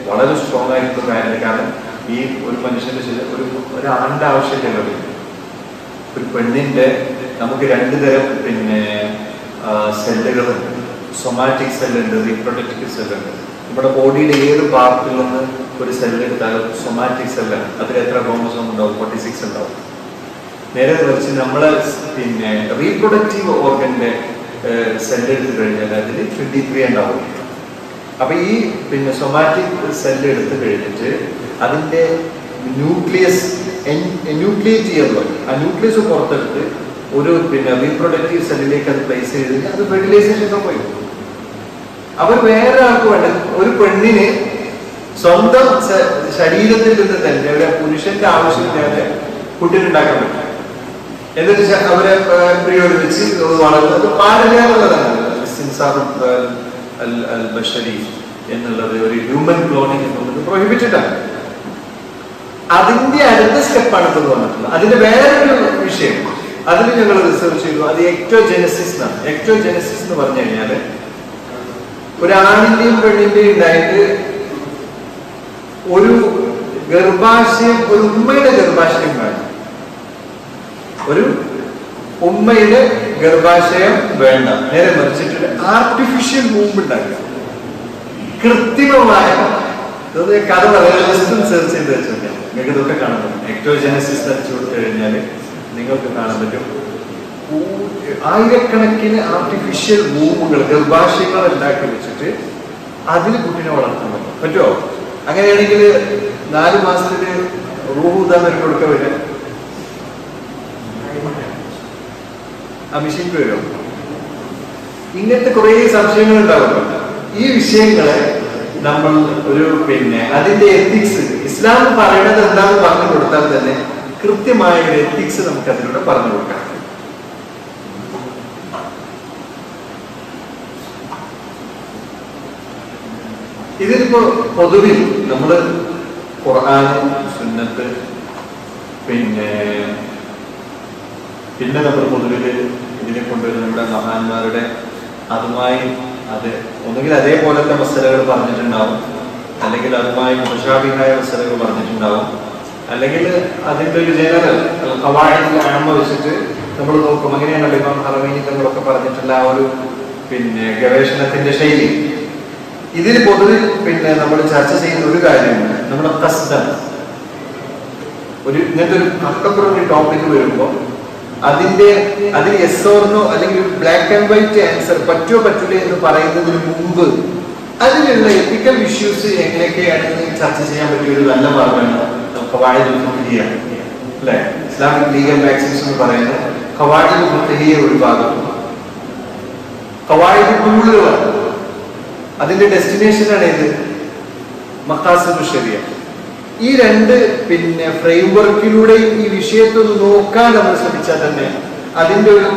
വളരെ സ്ട്രോങ് ആയിട്ടുള്ള കാര്യമാണ്. കാരണം ഈ ഒരു മനുഷ്യന്റെ ഒരു ആണിന്റെ ആവശ്യമില്ലല്ലോ, ഒരു പെണ്ണിന്റെ നമുക്ക് രണ്ടു തരം പിന്നെ സെല്ലുകളുണ്ട്. Somatic സെല്ലുണ്ട്, reproductive സെല്ലുണ്ട്. നമ്മുടെ ബോഡിയുടെ ഏത് പാർട്ടിൽ നിന്ന് ഒരു സെല്ലെടുത്താലും സൊമാറ്റിക് സെല്ലാണ്. അതിൽ എത്ര ക്രോമസോം ഉണ്ടാവും? 46 ഉണ്ടാവും. നേരെ മറിച്ച് നമ്മളെ പിന്നെ റീപ്രൊഡക്റ്റീവ് ഓർഗന്റെ സെല്ലെടുത്ത് കഴിഞ്ഞാൽ അതിൽ 23 ഉണ്ടാവും. അപ്പൊ ഈ പിന്നെ സൊമാറ്റിക് സെല്ല് എടുത്തു കഴിഞ്ഞിട്ട് അതിന്റെ ന്യൂക്ലിയസ് ന്യൂക്ലിയേറ്റ് ചെയ്യാൻ പറയും. ആ ന്യൂക്ലിയസ് പുറത്തെടുത്ത് ഒരു പിന്നെ റീപ്രൊഡക്റ്റീവ് സെല്ലിലേക്ക് അത് പ്ലേസ് ചെയ്ത് അത് ഫെർട്ടിലൈസേഷൻ സംഭവിക്കും. അവർ വേറെ ആൾക്ക് വേണ്ട ഒരു പെണ്ണിന് സ്വന്തം ശരീരത്തിൽ നിന്ന് തന്നെ ഒരു പുരുഷന്റെ ആവശ്യമില്ലാതെ കുട്ടിനുണ്ടാക്കാൻ പറ്റും. എന്നിട്ട് അവരെ പ്രയോഗിച്ച് വളർന്നത് പാടില്ല എന്നുള്ളതാണ് എന്നുള്ളത്. ഒരു ഹ്യൂമൻ ക്ലോണിംഗ് എന്നുള്ളത് പ്രോഹിബിറ്റഡ് ആണ്. അതിന്റെ അടുത്ത സ്റ്റെപ്പാണ് ഇപ്പോൾ വന്നിട്ടുള്ളത്. അതിന്റെ വേറൊരു വിഷയം അതിൽ ഞങ്ങൾ റിസർച്ച് ചെയ്തു. അത് എക്ടോജെനസിസ് എന്നാണ്. എക്ടോജെനസിസ് എന്ന് പറഞ്ഞു കഴിഞ്ഞാല് ഒരാണിന്റെയും പെണ്ണിന്റെയും ഉണ്ടായിട്ട് ഒരു ഗർഭാശയം, ഒരു ഉമ്മയുടെ ഗർഭാശയം വേണം. ഒരു ഉമ്മയുടെ ഗർഭാശയം വേണ്ട. നേരെ മറിച്ചിട്ട് ആർട്ടിഫിഷ്യൽ മൂവ് ഉണ്ടാക്കുക, കൃത്രിമമായ കഥ വളരെ സെർച്ച് ചെയ്ത് വെച്ചാൽ നിങ്ങൾക്ക് ഇതൊക്കെ കാണാൻ പറ്റും. എക്ടോജെനസിസ് അടിച്ചു കൊടുത്തു കഴിഞ്ഞാൽ നിങ്ങൾക്ക് കാണാൻ പറ്റും ആയിരക്കണക്കിന് ആർട്ടിഫിഷ്യൽ മൂവുകൾ, ഗർഭാശയങ്ങൾ ഉണ്ടാക്കി വെച്ചിട്ട് അതിന് കുട്ടിനെ വളർത്താൻ പറ്റുമോ? അങ്ങനെയാണെങ്കിൽ 4 മാസത്തിന് റൂഹ് ഊതാൻ കൊടുക്കാൻ വരാം. ആ മെഷീനിൽ വരും. ഇങ്ങനത്തെ കുറെ സംശയങ്ങൾ ഉണ്ടാവുമല്ലോ. ഈ വിഷയങ്ങളെ നമ്മൾ ഒരു പിന്നെ അതിന്റെ എത്തിക്സ് ഇസ്ലാം പറയുന്നത് എന്താണെന്ന് പറഞ്ഞു കൊടുത്താൽ തന്നെ കൃത്യമായ ഒരു എത്തിക്സ് നമുക്ക് അതിലൂടെ പറഞ്ഞു കൊടുക്കാം. ഇതിലിപ്പോ പൊതുവിൽ നമ്മള് ഖുർആൻ, സുന്നത്ത്, പിന്നെ നമ്മൾ പൊതുവിൽ ഇതിനെ കൊണ്ടുവരുന്ന നമ്മുടെ മഹാന്മാരുടെ അതുമായി അത് ഒന്നുകിൽ അതേപോലത്തെ മസലകൾ പറഞ്ഞിട്ടുണ്ടാവും, അല്ലെങ്കിൽ അതുമായി മുതശാബിഹായ മസലകൾ പറഞ്ഞിട്ടുണ്ടാവും, അല്ലെങ്കിൽ അതിന്റെ ഒരു ജനറൽ ഖവാഇദ് ആമ വെച്ചിട്ട് നമ്മൾ നോക്കും. അങ്ങനെയാണല്ലോ ഇമാം ഹറമൈനി തങ്ങളൊക്കെ പറഞ്ഞിട്ടുള്ള ആ ഒരു പിന്നെ ഗവേഷണത്തിന്റെ ശൈലി. ഇതിൽ പൊതുവിൽ പിന്നെ നമ്മൾ ചർച്ച ചെയ്യുന്ന ഒരു കാര്യമുണ്ട്. നമ്മുടെ ഖസ്ദാണ് ഒരു ഇങ്ങനത്തെ ഒരു കട്ടപ്പുറം ടോപ്പിക് വരുമ്പോൾ അതിൽ യെസ് ഓർ നോ അല്ലെങ്കിൽ ബ്ലാക്ക് ആൻഡ് വൈറ്റ് ആൻസർ പറ്റുമോ പറ്റില്ല എന്ന് പറയുന്നതിന് മുമ്പ് അതിലുള്ള എത്തിക്കൽ ഇഷ്യൂസ് എങ്ങനെയൊക്കെയാണെന്ന് ചർച്ച ചെയ്യാൻ പറ്റിയ ഒരു നല്ല മാർഗമാണ് ഖവാഇദുൽ ഫിഖ്ഹിയ്യ, അല്ലെ? ഇസ്ലാമിക് ലീഗൽ മാക്സിംസ് എന്ന് പറയുന്ന ഖവാഇദുൽ ഫിഖ്ഹിയ്യ ഒരു ഭാഗം, ഖവാഇദ് റൂളുകളാണ്. അതിന്റെ ഡെസ്റ്റിനേഷനാണ് ഇത് മഖാസിദുൽ ശരിയ. ഈ രണ്ട് പിന്നെ ഫ്രെയിംവർക്കിലൂടെയും ഈ വിഷയത്തെ ഒന്ന് നോക്കാൻ നമ്മൾ ശ്രമിച്ചാൽ തന്നെ അതിന്റെ ഒരു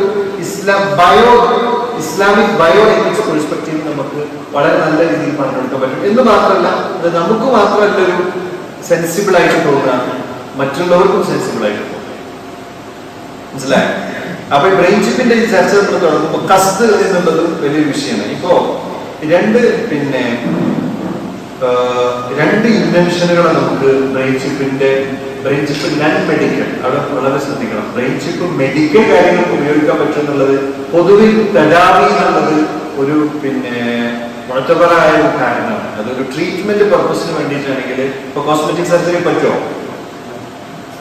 ഇസ്ലാമിക് ബയോ എത്തിക്സ് പെർസ്പെക്റ്റീവ് നമുക്ക് വളരെ നല്ല രീതിയിൽ പറഞ്ഞെടുക്കാൻ പറ്റും. എന്ന് മാത്രമല്ല അത് നമുക്ക് മാത്രമല്ല ഒരു സെൻസിബിൾ ആയിട്ട് തോന്നാം, മറ്റുള്ളവർക്കും സെൻസിബിൾ ആയിട്ട് തോന്നാം. മനസ്സിലായി? അപ്പൊ ഈ ബ്രെയിൻ ചിപ്പിന്റെ ഈ ചർച്ച നമ്മൾ തുടങ്ങുമ്പോൾ ഖസ്ദ് എന്നുള്ളത് വലിയൊരു വിഷയമാണ്. ഇപ്പോ രണ്ട് ഇൻവെൻഷനുകളെ നമുക്ക് ബ്രെയിൻ ചിപ്പ് നൺ മെഡിക്കൽ, അവിടെ വളരെ ശ്രദ്ധിക്കണം. ബ്രെയിൻ ചിപ്പ് മെഡിക്കൽ കാര്യങ്ങൾക്ക് ഉപയോഗിക്കാൻ പറ്റും എന്നുള്ളത് പൊതുവിൽ തദാവി എന്നുള്ളത് ഒരു പിന്നെ മുഴറ്റപരമായ ഒരു കാരണമാണ്. അതൊരു ട്രീറ്റ്മെന്റ് പർപ്പസിന് വേണ്ടിയിട്ടാണെങ്കിൽ ഇപ്പൊ കോസ്മെറ്റിക് സർജറി പറ്റുമോ?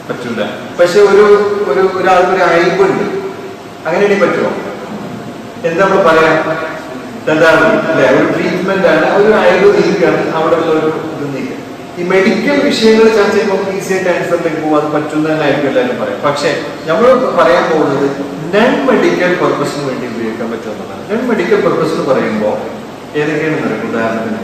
പറ്റൂല. പക്ഷെ ഒരാൾക്കൊരു അയവുണ്ട്, അങ്ങനെയാണെങ്കിൽ പറ്റുമോ? എന്താ നമ്മൾ പറയാം? തദാവി അല്ലെ, ഒരു ട്രീറ്റ്മെന്റ് ആണ്, ഒരു അയവ് നീക്കാണ്, അവിടെ ഉള്ള ഒരു ഇത് നീക്കുക. ഈ മെഡിക്കൽ വിഷയങ്ങൾ ചർച്ച ചെയ്യുമ്പോൾ ഈസി ആയിട്ട് ആൻസറിലേക്ക് പോകും, അത് പറ്റുന്നതല്ലായിരിക്കും എല്ലാവരും പറയാം. പക്ഷെ നമ്മൾ പറയാൻ പോകുന്നത് നൺ മെഡിക്കൽ പർപ്പസിന് വേണ്ടി ഉപയോഗിക്കാൻ പറ്റുമെന്നുള്ളതാണ്. നൺ മെഡിക്കൽ പർപ്പസ് എന്ന് പറയുമ്പോൾ ഏതൊക്കെയാണെന്ന് പറയും. ഉദാഹരണത്തിന്